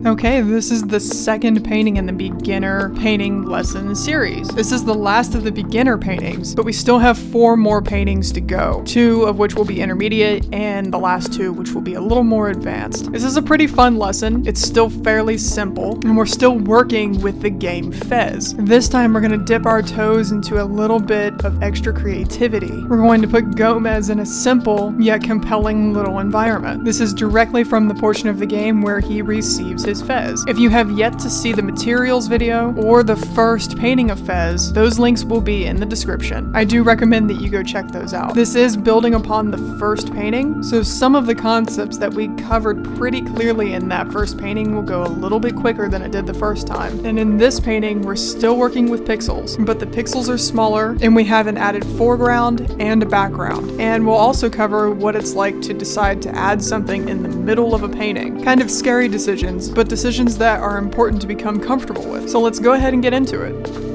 Okay, this is the second painting in the beginner painting lesson series. This is the last of the beginner paintings, but we still have 4 more paintings to go, 2 of which will be intermediate, and the last 2 which will be a little more advanced. This is a pretty fun lesson. It's still fairly simple, and we're still working with the game Fez. This time we're going to dip our toes into a little bit of extra creativity. We're going to put Gomez in a simple yet compelling little environment. This is directly from the portion of the game where he receives his Fez. If you have yet to see the materials video or the first painting of Fez, those links will be in the description. I do recommend that you go check those out. This is building upon the first painting, so some of the concepts that we covered pretty clearly in that first painting will go a little bit quicker than it did the first time. And in this painting, we're still working with pixels, but the pixels are smaller and we have an added foreground and a background. And we'll also cover what it's like to decide to add something in the middle of a painting. Kind of scary decisions, but decisions that are important to become comfortable with. So let's go ahead and get into it.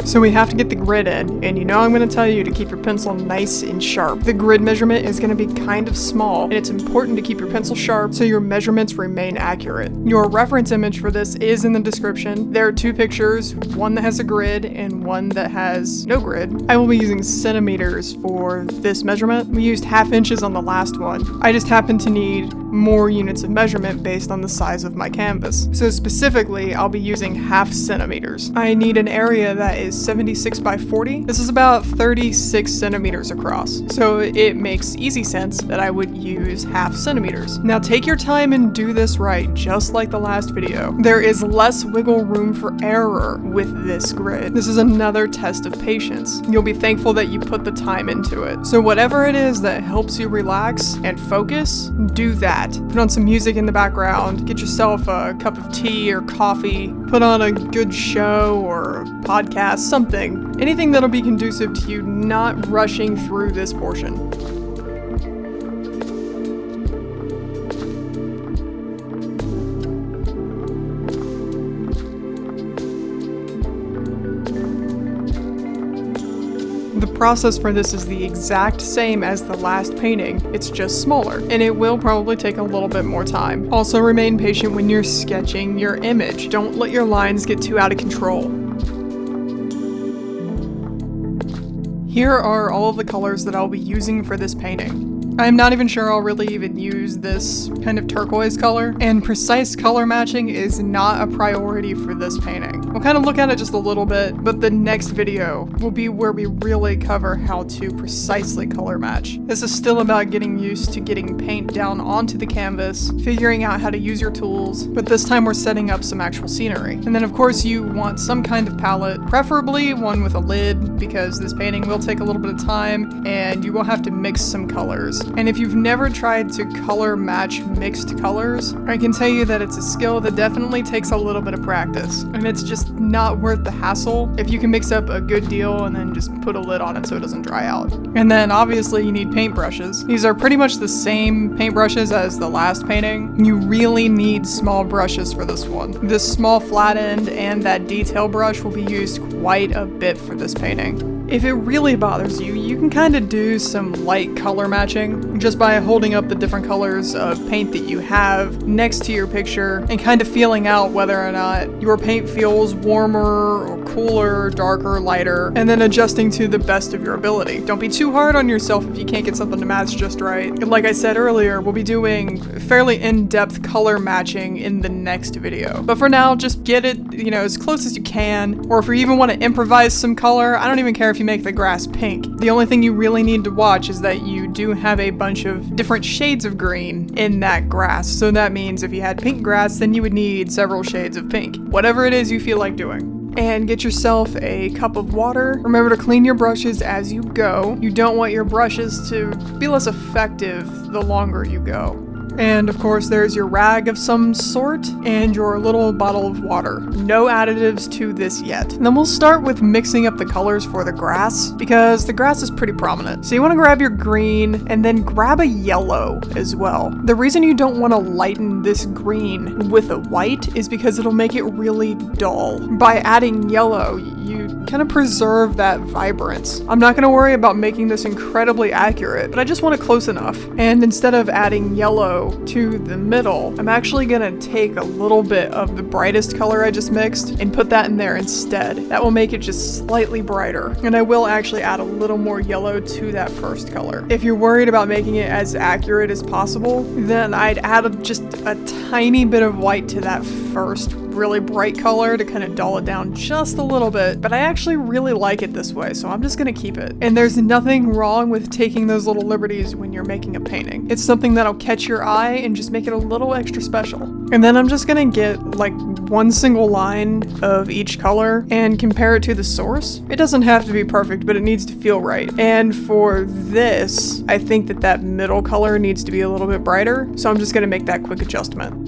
So we have to get the grid in, and you know I'm going to tell you to keep your pencil nice and sharp. The grid measurement is going to be kind of small, and it's important to keep your pencil sharp so your measurements remain accurate. Your reference image for this is in the description. There are 2 pictures, one that has a grid and one that has no grid. I will be using centimeters for this measurement. We used ½ inches on the last one. I just happen to need more units of measurement based on the size of my canvas. So specifically, I'll be using ½ centimeters. I need an area that is 76 by 40. This is about 36 centimeters across. So it makes easy sense that I would use ½ centimeters. Now take your time and do this right, just like the last video. There is less wiggle room for error with this grid. This is another test of patience. You'll be thankful that you put the time into it. So whatever it is that helps you relax and focus, do that. Put on some music in the background, get yourself a cup of tea or coffee, put on a good show or a podcast, something. Anything that'll be conducive to you not rushing through this portion. The process for this is the exact same as the last painting, it's just smaller, and it will probably take a little bit more time. Also remain patient when you're sketching your image. Don't let your lines get too out of control. Here are all of the colors that I'll be using for this painting. I'm not even sure I'll really even use this kind of turquoise color, and precise color matching is not a priority for this painting. We'll kind of look at it just a little bit, but the next video will be where we really cover how to precisely color match. This is still about getting used to getting paint down onto the canvas, figuring out how to use your tools, but this time we're setting up some actual scenery. And then of course you want some kind of palette, preferably one with a lid, because this painting will take a little bit of time and you will have to mix some colors. And if you've never tried to color match mixed colors, I can tell you that it's a skill that definitely takes a little bit of practice. And it's just not worth the hassle if you can mix up a good deal and then just put a lid on it so it doesn't dry out. And then obviously you need paintbrushes. These are pretty much the same paintbrushes as the last painting. You really need small brushes for this one. This small flat end and that detail brush will be used quite a bit for this painting. If it really bothers you, you can kind of do some light color matching just by holding up the different colors of paint that you have next to your picture and kind of feeling out whether or not your paint feels warmer or cooler, darker, lighter, and then adjusting to the best of your ability. Don't be too hard on yourself if you can't get something to match just right. Like I said earlier, we'll be doing fairly in-depth color matching in the next video. But for now, just get it, as close as you can, or if you even want to improvise some color, I don't even care if you make the grass pink. The only thing you really need to watch is that you do have a bunch of different shades of green in that grass. So that means if you had pink grass, then you would need several shades of pink. Whatever it is you feel like doing. And get yourself a cup of water. Remember to clean your brushes as you go. You don't want your brushes to be less effective the longer you go. And of course there's your rag of some sort and your little bottle of water. No additives to this yet. And then we'll start with mixing up the colors for the grass, because the grass is pretty prominent. So you want to grab your green and then grab a yellow as well. The reason you don't want to lighten this green with a white is because it'll make it really dull. By adding yellow, you kind of preserve that vibrance. I'm not going to worry about making this incredibly accurate, but I just want it close enough. And instead of adding yellow to the middle, I'm actually going to take a little bit of the brightest color I just mixed and put that in there instead. That will make it just slightly brighter. And I will actually add a little more yellow to that first color. If you're worried about making it as accurate as possible, then I'd add just a tiny bit of white to that first really bright color to kind of dull it down just a little bit, but I actually really like it this way, so I'm just gonna keep it. And there's nothing wrong with taking those little liberties when you're making a painting. It's something that'll catch your eye and just make it a little extra special. And then I'm just gonna get like one single line of each color and compare it to the source. It doesn't have to be perfect, but it needs to feel right. And for this, I think that middle color needs to be a little bit brighter, so I'm just gonna make that quick adjustment.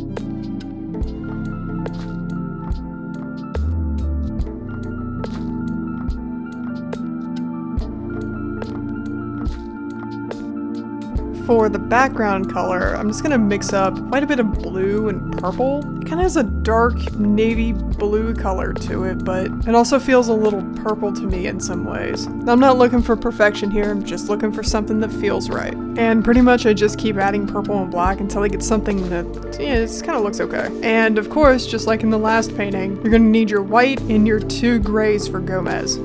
For the background color, I'm just gonna mix up quite a bit of blue and purple. It kind of has a dark navy blue color to it, but it also feels a little purple to me in some ways. I'm not looking for perfection here, I'm just looking for something that feels right. And pretty much I just keep adding purple and black until I get something that, it kind of looks okay. And of course, just like in the last painting, you're gonna need your white and your 2 grays for Gomez.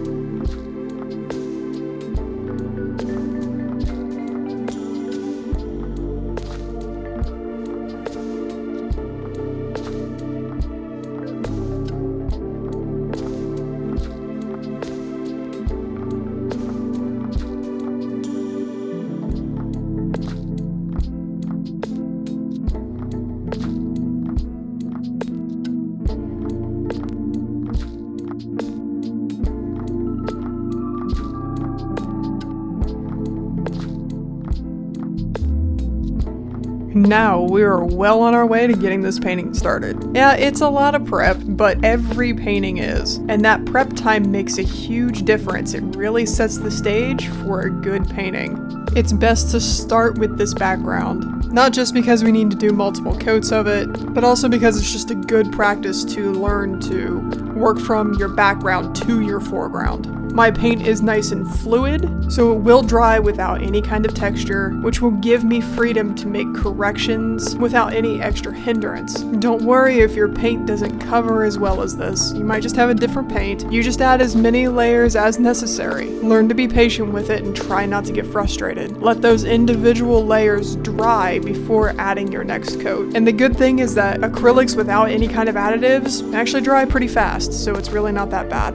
Now we are well on our way to getting this painting started. Yeah, it's a lot of prep, but every painting is. And that prep time makes a huge difference. It really sets the stage for a good painting. It's best to start with this background, not just because we need to do multiple coats of it, but also because it's just a good practice to learn to work from your background to your foreground. My paint is nice and fluid, so it will dry without any kind of texture, which will give me freedom to make corrections without any extra hindrance. Don't worry if your paint doesn't cover as well as this. You might just have a different paint. You just add as many layers as necessary. Learn to be patient with it and try not to get frustrated. Let those individual layers dry before adding your next coat. And the good thing is that acrylics without any kind of additives actually dry pretty fast, so it's really not that bad.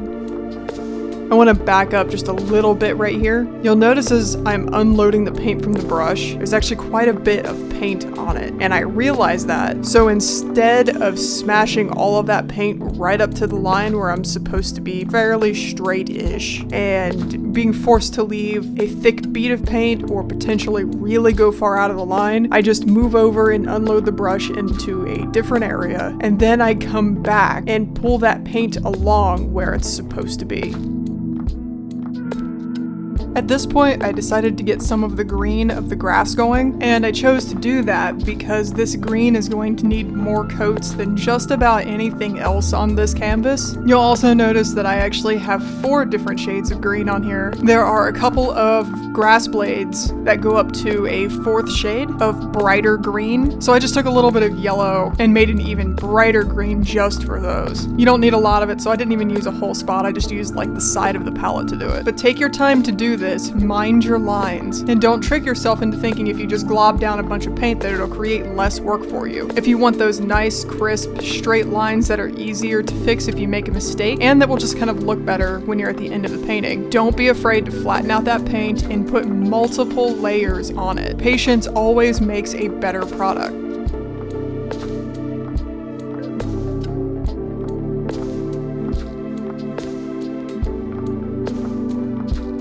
I want to back up just a little bit right here. You'll notice as I'm unloading the paint from the brush, there's actually quite a bit of paint on it, and I realized that. So instead of smashing all of that paint right up to the line where I'm supposed to be fairly straight-ish, and being forced to leave a thick bead of paint or potentially really go far out of the line, I just move over and unload the brush into a different area, and then I come back and pull that paint along where it's supposed to be. At this point, I decided to get some of the green of the grass going, and I chose to do that because this green is going to need more coats than just about anything else on this canvas. You'll also notice that I actually have 4 different shades of green on here. There are a couple of grass blades that go up to a 4th shade of brighter green, so I just took a little bit of yellow and made an even brighter green just for those. You don't need a lot of it, so I didn't even use a whole spot, I just used like the side of the palette to do it. But take your time to do this, mind your lines, and don't trick yourself into thinking if you just glob down a bunch of paint that it'll create less work for you. If you want those nice, crisp, straight lines that are easier to fix if you make a mistake, and that will just kind of look better when you're at the end of the painting, don't be afraid to flatten out that paint and put multiple layers on it. Patience always makes a better product.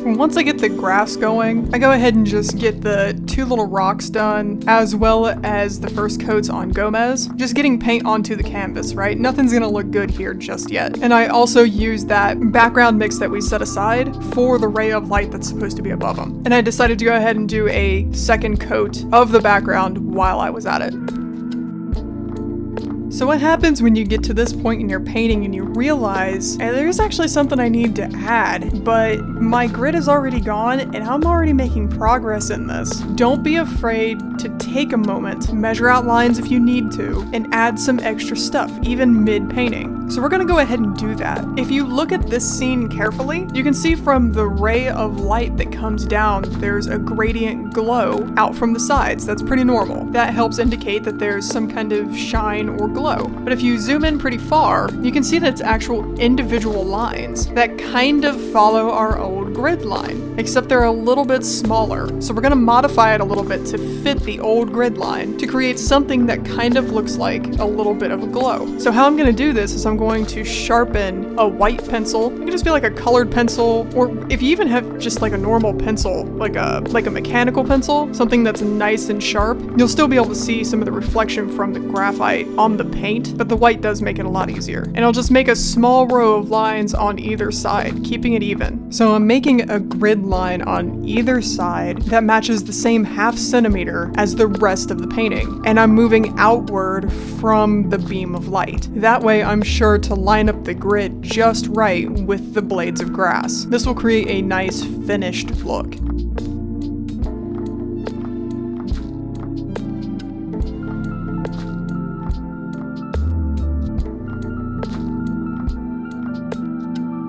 Once I get the grass going, I go ahead and just get the 2 little rocks done, as well as the first coats on Gomez. Just getting paint onto the canvas, right? Nothing's gonna look good here just yet. And I also use that background mix that we set aside for the ray of light that's supposed to be above them. And I decided to go ahead and do a second coat of the background while I was at it. So what happens when you get to this point in your painting and you realize, hey, there's actually something I need to add, but my grid is already gone and I'm already making progress in this. Don't be afraid to take a moment, measure out lines if you need to, and add some extra stuff, even mid-painting. So we're gonna go ahead and do that. If you look at this scene carefully, you can see from the ray of light that comes down, there's a gradient glow out from the sides. That's pretty normal. That helps indicate that there's some kind of shine or glow. But if you zoom in pretty far, you can see that it's actual individual lines that kind of follow our old grid line, except they're a little bit smaller. So we're gonna modify it a little bit to fit the old grid line to create something that kind of looks like a little bit of a glow. So how I'm gonna do this is I'm going to sharpen a white pencil. It can just be like a colored pencil, or if you even have just like a normal pencil, like a mechanical pencil, something that's nice and sharp, you'll still be able to see some of the reflection from the graphite on the paint, but the white does make it a lot easier. And I'll just make a small row of lines on either side, keeping it even. So I'm making a grid line on either side that matches the same 0.5 centimeter as the rest of the painting. And I'm moving outward from the beam of light. That way I'm sure to line up the grid just right with the blades of grass. This will create a nice finished look.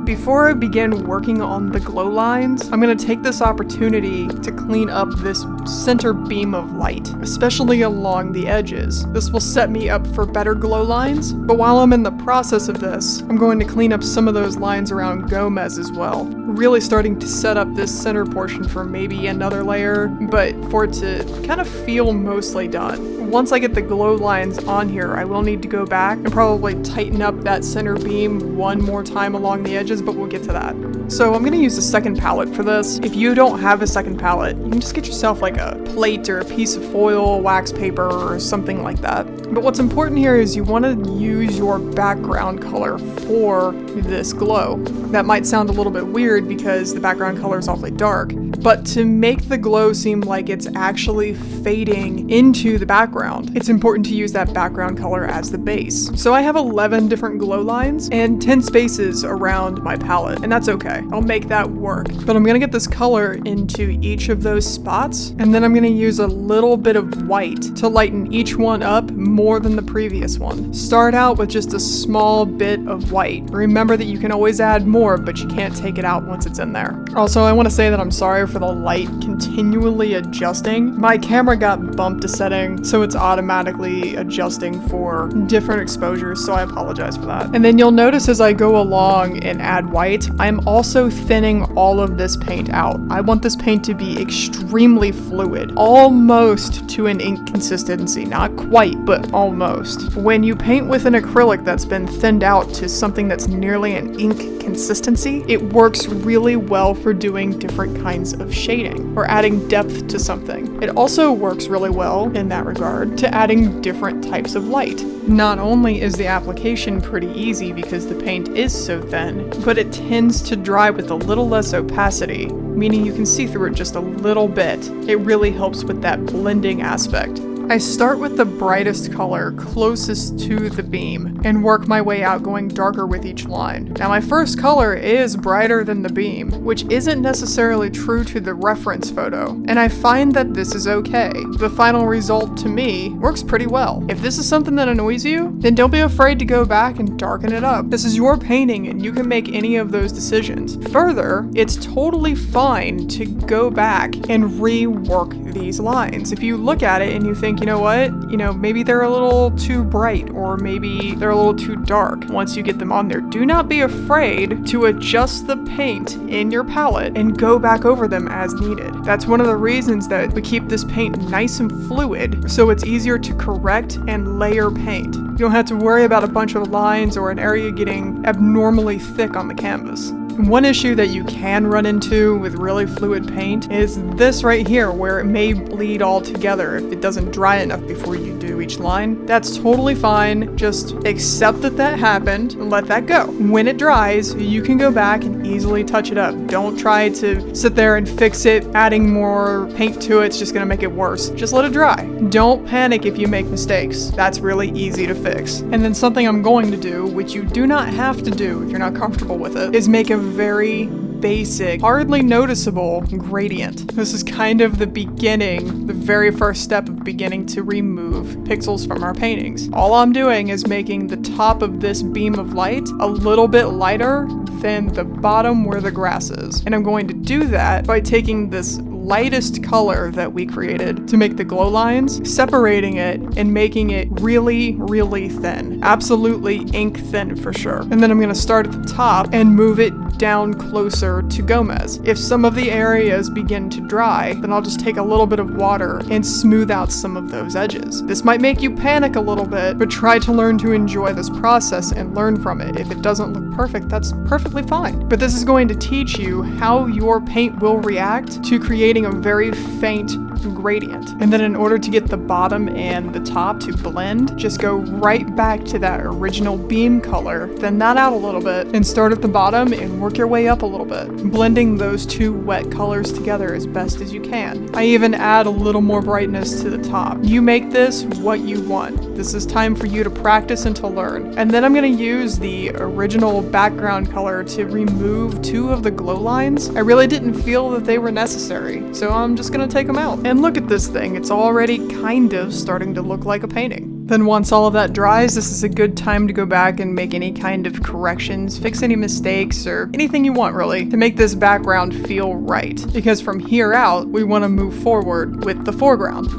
Before I begin working on the glow lines, I'm going to take this opportunity to clean up this center beam of light, especially along the edges. This will set me up for better glow lines, but while I'm in the process of this, I'm going to clean up some of those lines around Gomez as well. Really starting to set up this center portion for maybe another layer, but for it to kind of feel mostly done. Once I get the glow lines on here, I will need to go back and probably tighten up that center beam one more time along the edges, but we'll get to that. So I'm going to use a second palette for this. If you don't have a second palette, you can just get yourself like a plate or a piece of foil, wax paper, or something like that. But what's important here is you want to use your background color for this glow. That might sound a little bit weird because the background color is awfully dark, but to make the glow seem like it's actually fading into the background, it's important to use that background color as the base. So I have 11 different glow lines and 10 spaces around my palette, and that's okay. I'll make that work. But I'm gonna get this color into each of those spots, and then I'm gonna use a little bit of white to lighten each one up more than the previous one. Start out with just a small bit of white. Remember that you can always add more, but you can't take it out once it's in there. Also, I want to say that I'm sorry for the light continually adjusting. My camera got bumped to setting, so it's automatically adjusting for different exposures, so I apologize for that. And then you'll notice as I go along and add white, I'm also thinning all of this paint out. I want this paint to be extremely fluid, almost to an ink consistency. Not quite, but almost. When you paint with an acrylic that's been thinned out to something that's nearly an ink consistency, it works really well for doing different kinds of shading or adding depth to something. It also works really well in that regard to adding different types of light. Not only is the application pretty easy because the paint is so thin, but it tends to dry with a little less opacity, meaning you can see through it just a little bit. It really helps with that blending aspect. I start with the brightest color closest to the beam and work my way out, going darker with each line. Now my first color is brighter than the beam, which isn't necessarily true to the reference photo, and I find that this is okay. The final result to me works pretty well. If this is something that annoys you, then don't be afraid to go back and darken it up. This is your painting and you can make any of those decisions. Further, it's totally fine to go back and rework these lines. If you look at it and you think, you know what, maybe they're a little too bright or maybe they're a little too dark. Once you get them on there, do not be afraid to adjust the paint in your palette and go back over them as needed. That's one of the reasons that we keep this paint nice and fluid, so it's easier to correct and layer paint. You don't have to worry about a bunch of lines or an area getting abnormally thick on the canvas. One issue that you can run into with really fluid paint is this right here, where it may bleed all together if it doesn't dry enough before you do each line. That's totally fine. Just accept that that happened and let that go. When it dries, you can go back and easily touch it up. Don't try to sit there and fix it. Adding more paint to it's just gonna make it worse. Just let it dry. Don't panic if you make mistakes. That's really easy to fix. And then something I'm going to do, which you do not have to do if you're not comfortable with it, is make a very basic, hardly noticeable gradient. This is kind of the beginning, the very first step of beginning to remove pixels from our paintings. All I'm doing is making the top of this beam of light a little bit lighter than the bottom where the grass is. And I'm going to do that by taking this lightest color that we created to make the glow lines, separating it and making it really, really thin. Absolutely ink thin for sure. And then I'm gonna start at the top and move it down closer to Gomez. If some of the areas begin to dry, then I'll just take a little bit of water and smooth out some of those edges. This might make you panic a little bit, but try to learn to enjoy this process and learn from it. If it doesn't look perfect, that's perfectly fine. But this is going to teach you how your paint will react to creating a very faint gradient. And then in order to get the bottom and the top to blend, just go right back to that original beam color, thin that out a little bit, and start at the bottom and work your way up a little bit, blending those two wet colors together as best as you can. I even add a little more brightness to the top. You make this what you want. This is time for you to practice and to learn. And then I'm going to use the original background color to remove two of the glow lines. I really didn't feel that they were necessary, so I'm just going to take them out. And look at this thing, it's already kind of starting to look like a painting. Then once all of that dries, this is a good time to go back and make any kind of corrections, fix any mistakes, or anything you want really, to make this background feel right. Because from here out, we want to move forward with the foreground.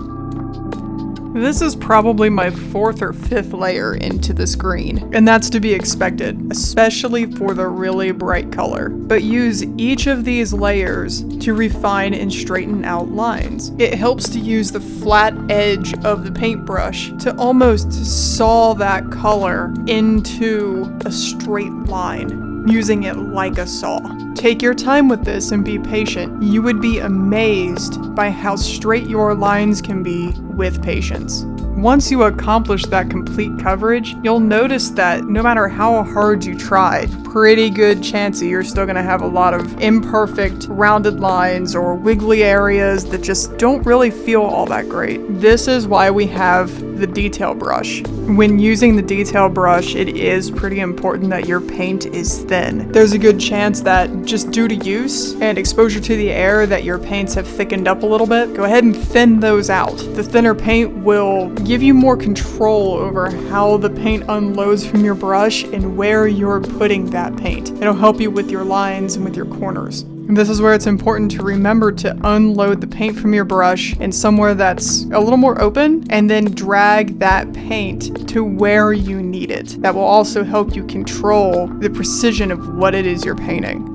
This is probably my fourth or fifth layer into this green, and that's to be expected, especially for the really bright color. But use each of these layers to refine and straighten out lines. It helps to use the flat edge of the paintbrush to almost saw that color into a straight line, using it like a saw. Take your time with this and be patient. You would be amazed by how straight your lines can be with patience. Once you accomplish that complete coverage, you'll notice that no matter how hard you tried, pretty good chance you're still going to have a lot of imperfect rounded lines or wiggly areas that just don't really feel all that great. This is why we have the detail brush. When using the detail brush, it is pretty important that your paint is thin. There's a good chance that just due to use and exposure to the air that your paints have thickened up a little bit. Go ahead and thin those out. The thinner paint will give you more control over how the paint unloads from your brush and where you're putting that paint. It'll help you with your lines and with your corners. And this is where it's important to remember to unload the paint from your brush in somewhere that's a little more open, and then drag that paint to where you need it. That will also help you control the precision of what it is you're painting.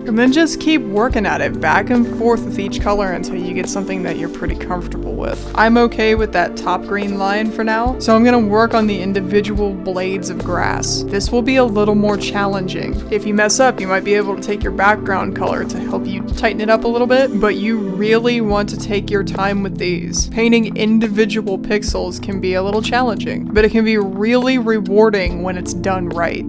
And then just keep working at it back and forth with each color until you get something that you're pretty comfortable with. I'm okay with that top green line for now, so I'm gonna work on the individual blades of grass. This will be a little more challenging. If you mess up, you might be able to take your background color to help you tighten it up a little bit, but you really want to take your time with these. Painting individual pixels can be a little challenging, but it can be really rewarding when it's done right.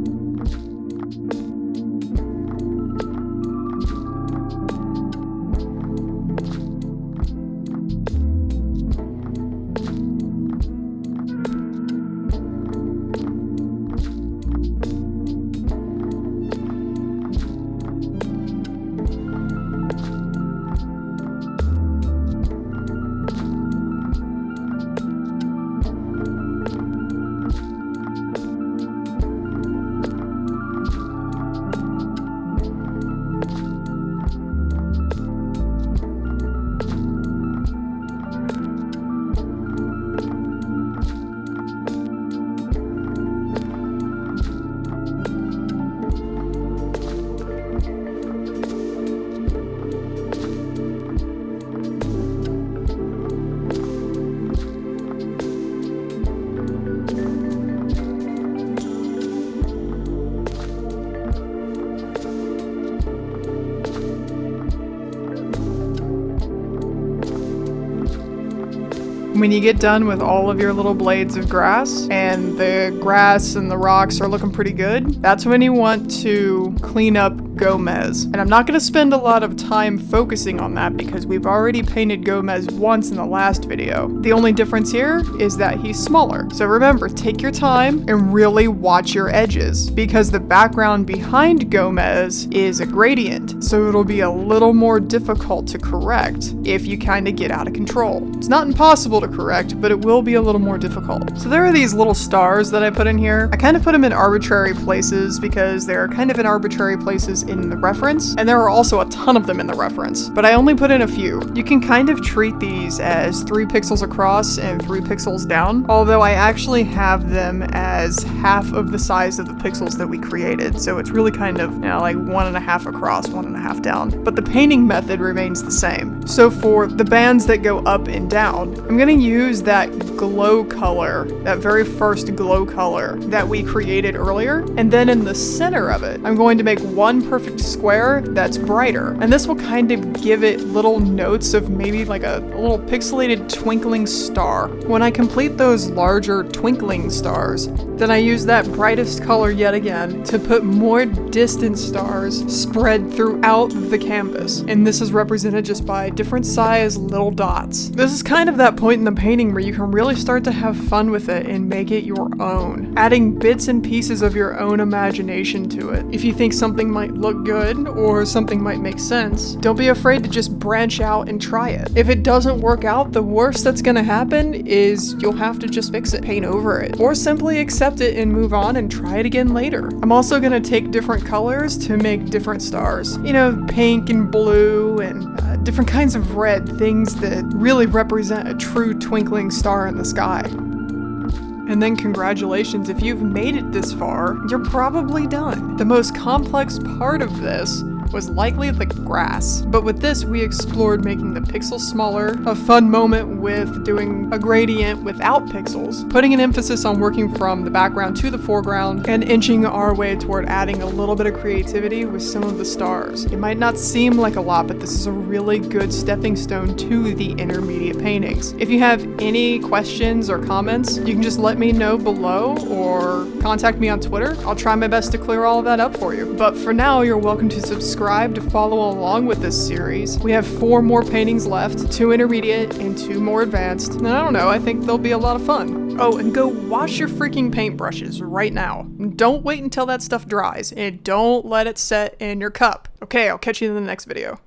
When you get done with all of your little blades of grass and the grass and the rocks are looking pretty good, that's when you want to clean up Gomez. And I'm not going to spend a lot of time focusing on that because we've already painted Gomez once in the last video. The only difference here is that he's smaller. So remember, take your time and really watch your edges because the background behind Gomez is a gradient. So it'll be a little more difficult to correct if you kind of get out of control. It's not impossible to correct, but it will be a little more difficult. So there are these little stars that I put in here. I kind of put them in arbitrary places because they're kind of in arbitrary places in the reference, and there are also a ton of them in the reference, but I only put in a few. You can kind of treat these as 3 pixels across and 3 pixels down, although I actually have them as half of the size of the pixels that we created, so it's really kind of, like 1.5 across, 1.5 down. But the painting method remains the same. So for the bands that go up and down, I'm gonna use that glow color, that very first glow color that we created earlier, and then in the center of it, I'm going to make one perfect square that's brighter. And this will kind of give it little notes of maybe like a little pixelated twinkling star. When I complete those larger twinkling stars, then I use that brightest color yet again to put more distant stars spread throughout the canvas. And this is represented just by different size little dots. This is kind of that point in the painting where you can really start to have fun with it and make it your own, adding bits and pieces of your own imagination to it. If you think something might look good or something might make sense, don't be afraid to just branch out and try it. If it doesn't work out, the worst that's gonna happen is you'll have to just fix it, paint over it, or simply accept it and move on and try it again later. I'm also gonna take different colors to make different stars. Pink and blue and different kinds of red, things that really represent a true twinkling star in the sky. And then congratulations, if you've made it this far, you're probably done. The most complex part of this was likely the grass. But with this, we explored making the pixels smaller, a fun moment with doing a gradient without pixels, putting an emphasis on working from the background to the foreground, and inching our way toward adding a little bit of creativity with some of the stars. It might not seem like a lot, but this is a really good stepping stone to the intermediate paintings. If you have any questions or comments, you can just let me know below or contact me on Twitter. I'll try my best to clear all of that up for you. But for now, you're welcome to subscribe to follow along with this series. We have 4 more paintings left, 2 intermediate and 2 more advanced. And I don't know, I think they'll be a lot of fun. Oh, and go wash your freaking paintbrushes right now. Don't wait until that stuff dries, and don't let it set in your cup. Okay, I'll catch you in the next video.